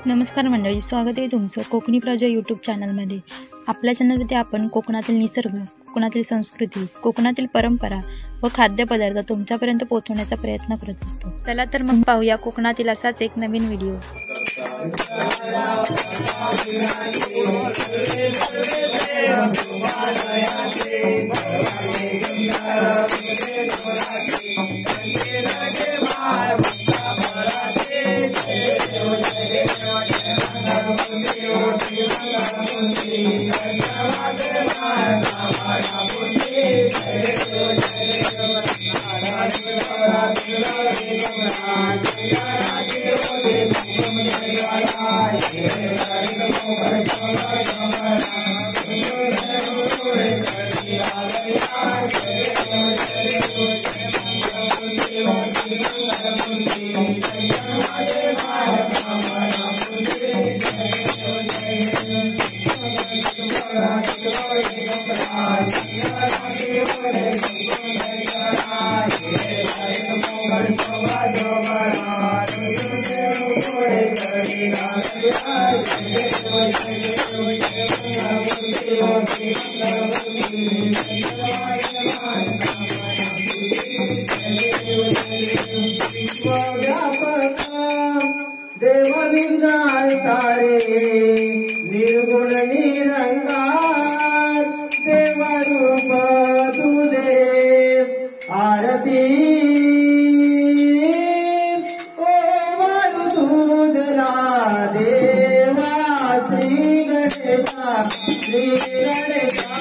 नमस्कार मंडळी, स्वागत आहे तुमचं कोकणी प्रजा यूट्यूब चॅनलमध्ये। आपल्या चॅनलमध्ये आपण कोकणातील निसर्ग, कोकणातील संस्कृती, कोकणातील परंपरा व खाद्यपदार्थ तुमच्यापर्यंत पोहोचवण्याचा प्रयत्न करत असतो। चला तर मग पाहूया कोकणातील असाच एक नवीन व्हिडिओ। देव विघ्नार तारे निर्गुण निरंकार देव रूप तुझे आरती ओ वाळू तुझला देवा श्री गणेशा श्री गणेशा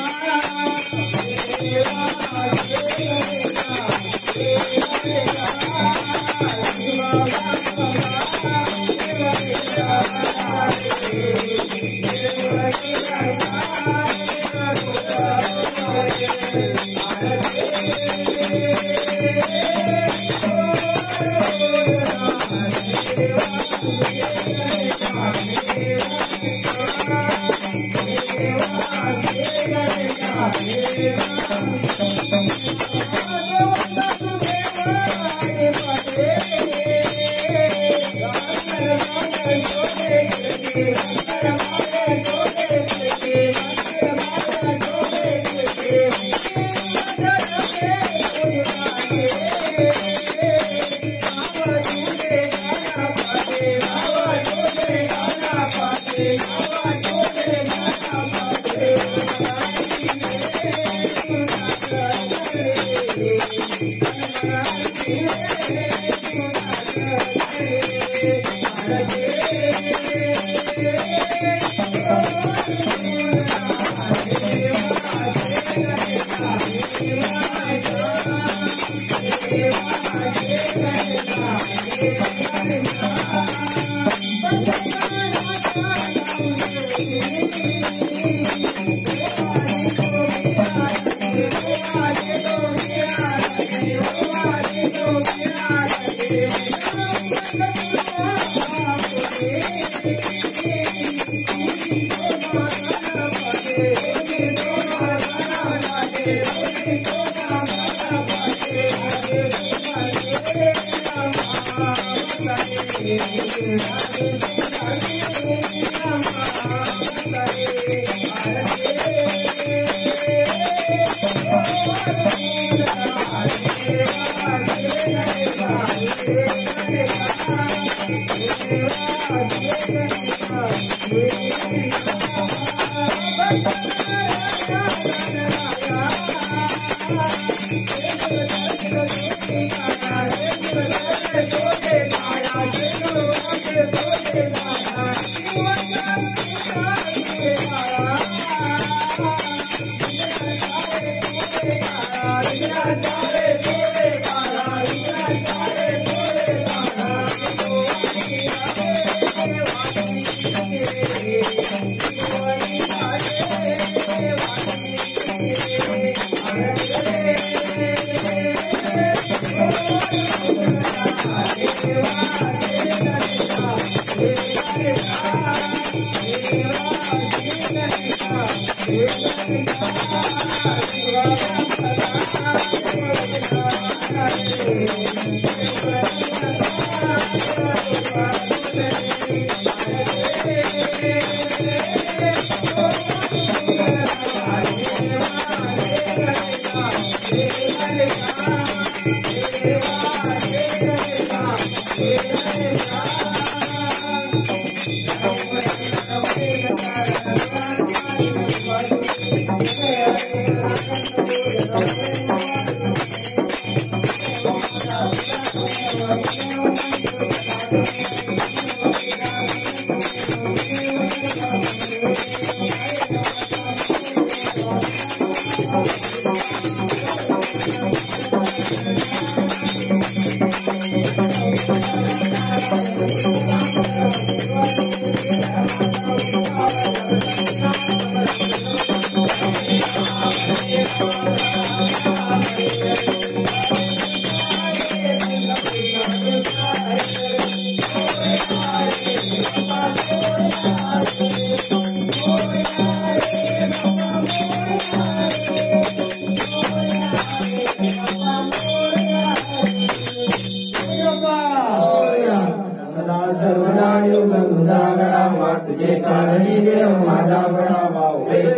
तुझे कारणी देव माझा बडावा वेश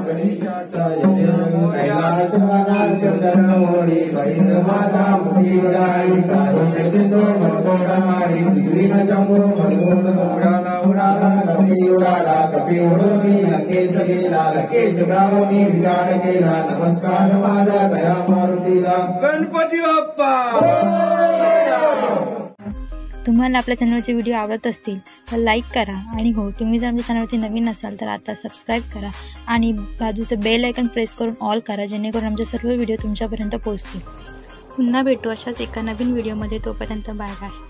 गणेशाचा कैलास चंदन मोडी बहिण माझा मुठी गाई कारुण्य सिंधू मनोडारी विघ्न शंभू मनोड उडाला उडाला कपी उडाला कपी उडोनी लंकेश गेला लंकेश गावनी विचार केला नमस्कार माझा दया मारुतीला गणपती बाप्पा। तुम्हाला आपल्या चॅनलचे व्हिडिओ आवडत असतील तर लाईक करा आणि हो तुम्ही जर आमच्या चॅनलवरती नवीन असाल तर आता सबस्क्राईब करा आणि बाजूचं बेल आयकॉन प्रेस करून ऑल करा जेणेकरून आमचे सर्व व्हिडिओ तुमच्यापर्यंत पोहोचतील। पुन्हा भेटू अशाच एका नवीन व्हिडिओमध्ये, तोपर्यंत बाय बाय।